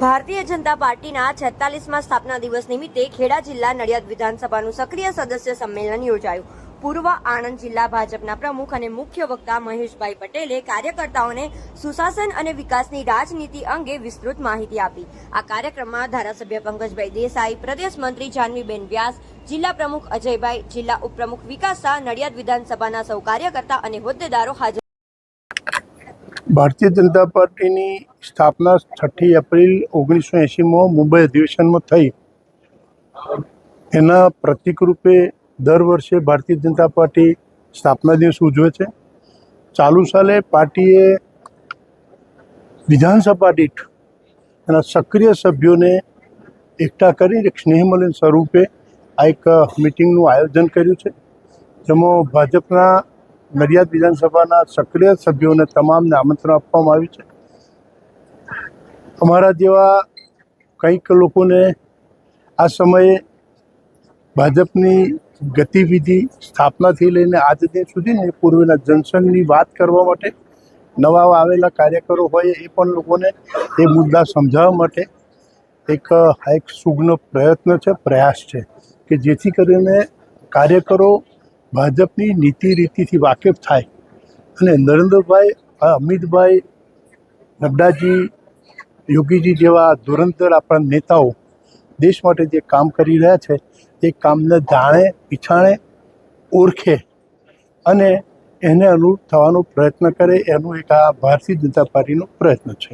ભારતીય જનતા પાર્ટીના 46મા સ્થાપના દિવસ નિમિત્તે ખેડા જિલ્લા નડિયાદ વિધાનસભાનું સક્રિય સદસ્ય સંમેલન યોજાયું। પૂર્વ આણંદ જિલ્લા ભાજપના પ્રમુખ અને મુખ્ય વક્તા મહેશભાઈ પટેલે કાર્યકર્તાઓને સુશાસન અને વિકાસની રાજનીતિ અંગે વિસ્તૃત માહિતી આપી। આ કાર્યક્રમમાં ધારાસભ્ય પંકજભાઈ દેસાઈ, પ્રદેશ મંત્રી જાનવીબેન વ્યાસ, જિલ્લા પ્રમુખ અજયભાઈ, જિલ્લા ઉપપ્રમુખ વિકાસ શાહ, નડિયાદ વિધાનસભાના સૌ કાર્યકર્તા અને હોદ્દેદારો હાજર। ભારતીય જનતા પાર્ટીની સ્થાપના 6 એપ્રિલ 1980માં મુંબઈ અધિવેશનમાં થઈ। એના પ્રતિક રૂપે દર વર્ષે ભારતીય જનતા પાર્ટી સ્થાપના દિવસ ઉજવે છે। ચાલુ સાલે પાર્ટીએ વિધાનસભા દીઠ એના સક્રિય સભ્યોને એકઠા કરી એક સ્નેહમિલન સ્વરૂપે આ એક મિટિંગનું આયોજન કર્યું છે, જેમાં ભાજપના નડિયાદ વિધાનસભાના સક્રિય સભ્યોને તમામને આમંત્રણ આપવામાં આવ્યું છે। અમારા જેવા કંઈક લોકોને આ સમયે ભાજપની ગતિવિધિ સ્થાપનાથી લઈને આજ દિન સુધીની પૂર્વના જનસંઘની વાત કરવા માટે, નવા આવેલા કાર્યકરો હોય એ પણ લોકોને એ મુદ્દા સમજાવવા માટે એક સુગ્ન પ્રયત્ન છે, પ્રયાસ છે કે જેથી કરીને કાર્યકરો ભાજપની નીતિ રીતિથી વાકેફ થાય અને નરેન્દ્રભાઈ, અમિતભાઈ, નડ્ડાજી, યોગીજી જેવા ધુરંધર આપણા નેતાઓ દેશ માટે જે કામ કરી રહ્યા છે એ કામને જાણે, પીછાણે, ઓળખે અને એને અનુરૂપ થવાનો પ્રયત્ન કરે, એનું એક આ ભારતીય જનતા પાર્ટીનો પ્રયત્ન છે।